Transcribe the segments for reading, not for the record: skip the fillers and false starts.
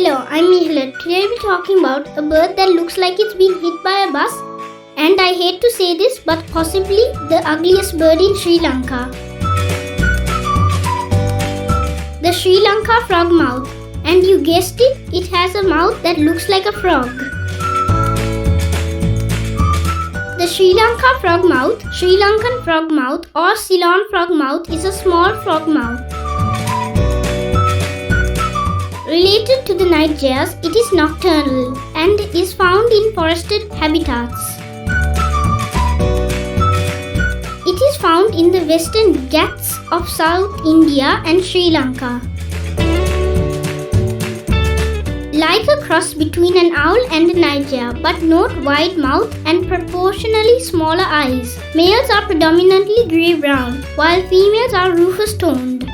Hello, I'm Mihela. Today we're talking about a bird that looks like it's been hit by a bus, and I hate to say this, but possibly the ugliest bird in Sri Lanka. The Sri Lanka frogmouth. And you guessed it, it has a mouth that looks like a frog. The Sri Lanka frogmouth, Sri Lankan frogmouth or Ceylon frogmouth is a small frogmouth. Related to the nightjars, it is nocturnal and is found in forested habitats. It is found in the Western Ghats of South India and Sri Lanka. Like a cross between an owl and a nightjar, but not wide mouth and proportionally smaller eyes. Males are predominantly grey-brown, while females are rufous-toned.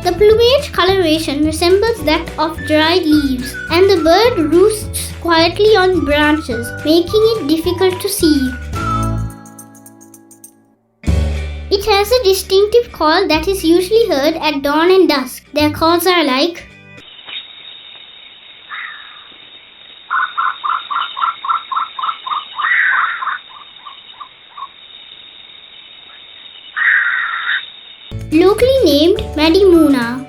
The plumage coloration resembles that of dried leaves, and the bird roosts quietly on branches, making it difficult to see. It has a distinctive call that is usually heard at dawn and dusk. Their calls are like locally named Madi Moona.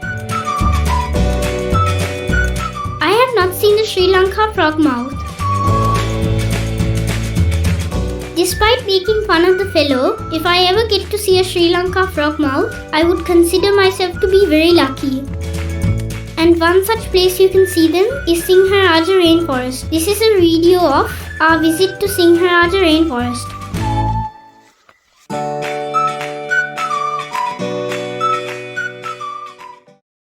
I have not seen the Sri Lanka frogmouth. Despite making fun of the fellow, if I ever get to see a Sri Lanka frogmouth, I would consider myself to be very lucky. And one such place you can see them is Singharaja rainforest. This is a video of our visit to Singharaja rainforest.